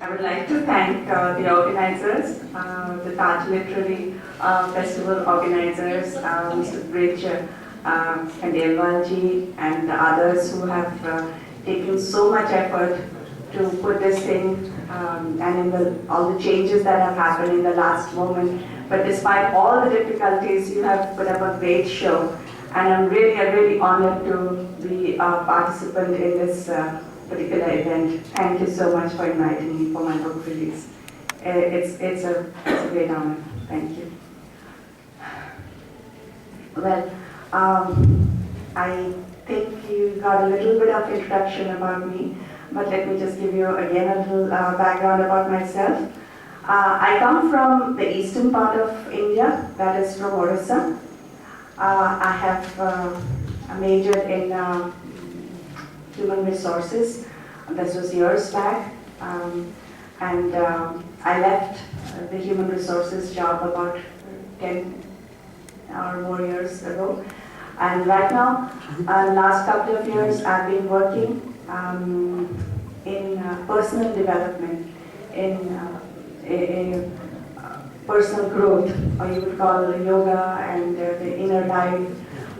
I would like to thank the organizers, the Taj Literary Festival organizers, Mr. Bridge and Elvalji and the others who have taken so much effort to put this thing and in all the changes that have happened in the last moment. But despite all the difficulties, you have put up a great show. And I'm really honored to be a participant in this particular event. Thank you so much for inviting me for my book release. It's a great honor. Thank you. Well, I think you got a little bit of introduction about me, but let me just give you again a little background about myself. I come from the eastern part of India, that is from Orissa. I have majored in human resources. This was years back, and I left the human resources job about 10 or more years ago. And right now, last couple of years, I've been working in personal development, in personal growth, or you would call it yoga and the inner life,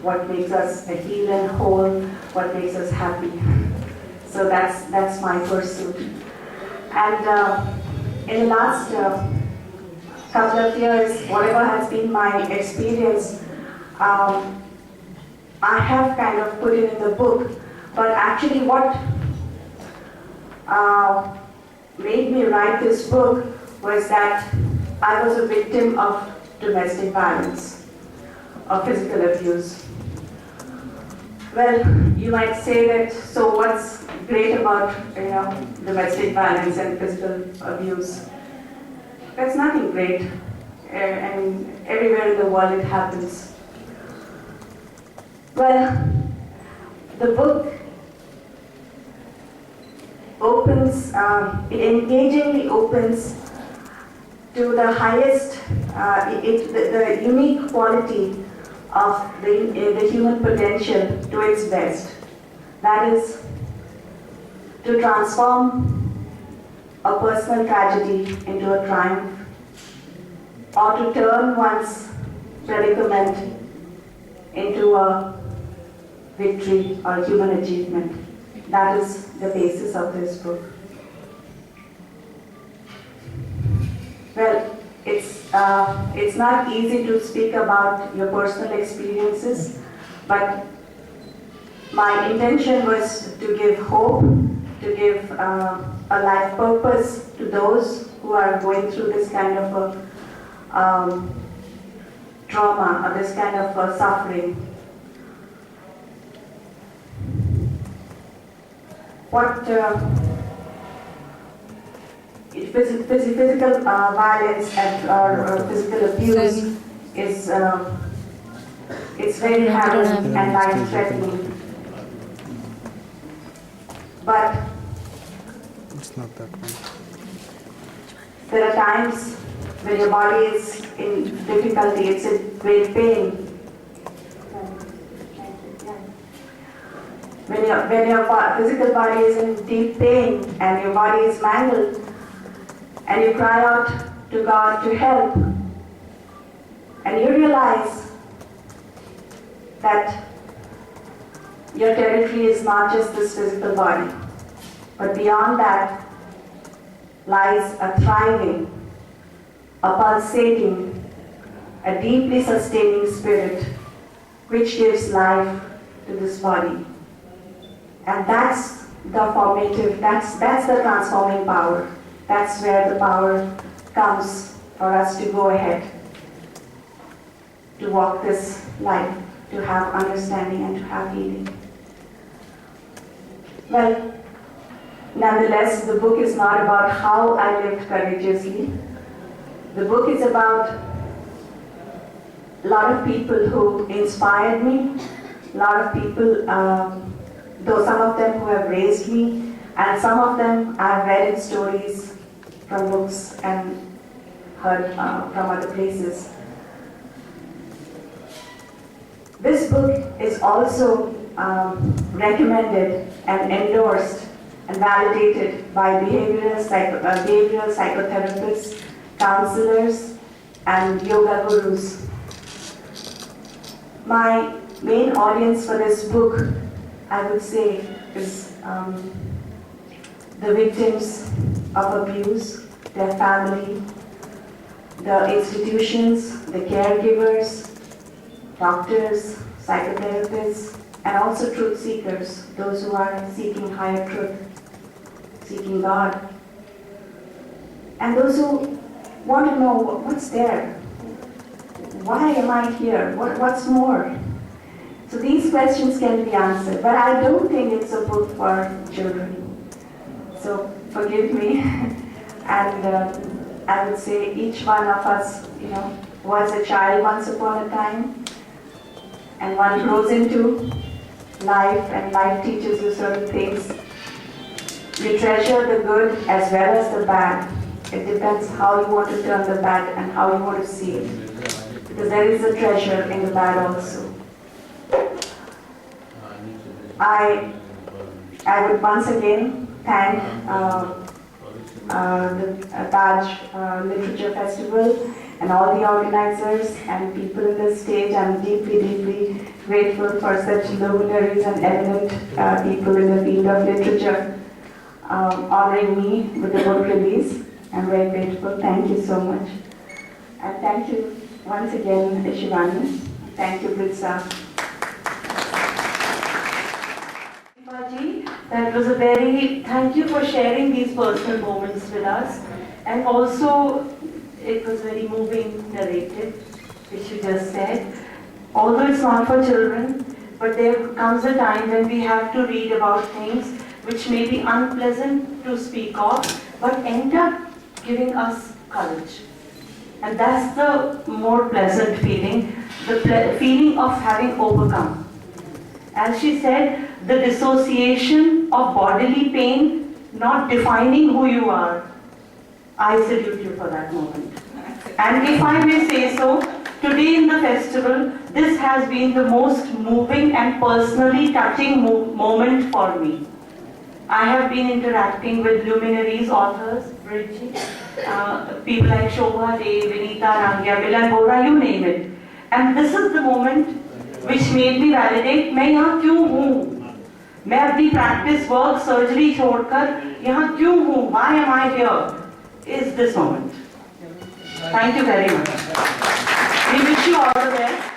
what makes us heal and whole, what makes us happy. So that's my pursuit. And in the last couple of years, whatever has been my experience, I have kind of put it in the book, but actually what made me write this book was that I was a victim of domestic violence, of physical abuse. Well, you might say that, so what's great about domestic violence and physical abuse? There's nothing great. I mean, everywhere in the world it happens. Well, the book opens, it engagingly opens to the highest, the unique quality of the human potential to its best. That is, to transform a personal tragedy into a triumph, or to turn one's predicament into a victory or human achievement. That is the basis of this book. Well, it's not easy to speak about your personal experiences, but my intention was to give hope, to give a life purpose to those who are going through this kind of a trauma or this kind of suffering. What physical violence or physical abuse is it's very harrowing and life-threatening. But it's not that one. There are times when your body is in difficulty, it's in great pain. When your physical body is in deep pain and your body is mangled, and you cry out to God to help, and you realize that your territory is not just this physical body, but beyond that lies a thriving, a pulsating, a deeply sustaining spirit which gives life to this body. And that's the formative, that's the transforming power. That's where the power comes for us to go ahead, to walk this life, to have understanding and to have healing. Well, nonetheless, the book is not about how I lived courageously. The book is about a lot of people who inspired me, a lot of people, though some of them who have raised me, and some of them I've read in stories from books and heard from other places. This book is also recommended and endorsed and validated by behavioral psychotherapists, counselors, and yoga gurus. My main audience for this book, I would say, is the victims of abuse, their family, the institutions, the caregivers, doctors, psychotherapists, and also truth seekers, those who are seeking higher truth, seeking God, and those who want to know what's there. Why am I here? What's more? So these questions can be answered, but I don't think it's a book for children. So forgive me, and I would say each one of us, was a child once upon a time, and one grows into life, and life teaches you certain things. You treasure the good as well as the bad. It depends how you want to turn the bad and how you want to see it, because there is a treasure in the bad also. I would once again thank the Taj Literature Festival and all the organizers and people in the stage. I'm deeply, deeply grateful for such luminaries and eminent people in the field of literature honoring me with the book release. I'm very grateful. Thank you so much. And thank you once again, Shivani. Thank you, Britsa. That was thank you for sharing these personal moments with us, and also it was very moving narrative, which you just said. Although it's not for children, but there comes a time when we have to read about things which may be unpleasant to speak of, but end up giving us courage. And that's the more pleasant feeling, the feeling of having overcome. As she said, the dissociation of bodily pain not defining who you are. I salute you for that moment. And if I may say so, today in the festival, this has been the most moving and personally touching moment for me. I have been interacting with luminaries, authors, Bridget, people like Shobha Dey, Vinita Rangia, Milan Bora, you name it. And this is the moment which made me validate, मैं यहाँ क्यों हूँ? मैं अपनी practice, work, surgery छोड़कर यहाँ क्यों हूँ? Why am I here? Is this moment. Thank you very much. We wish you all the best.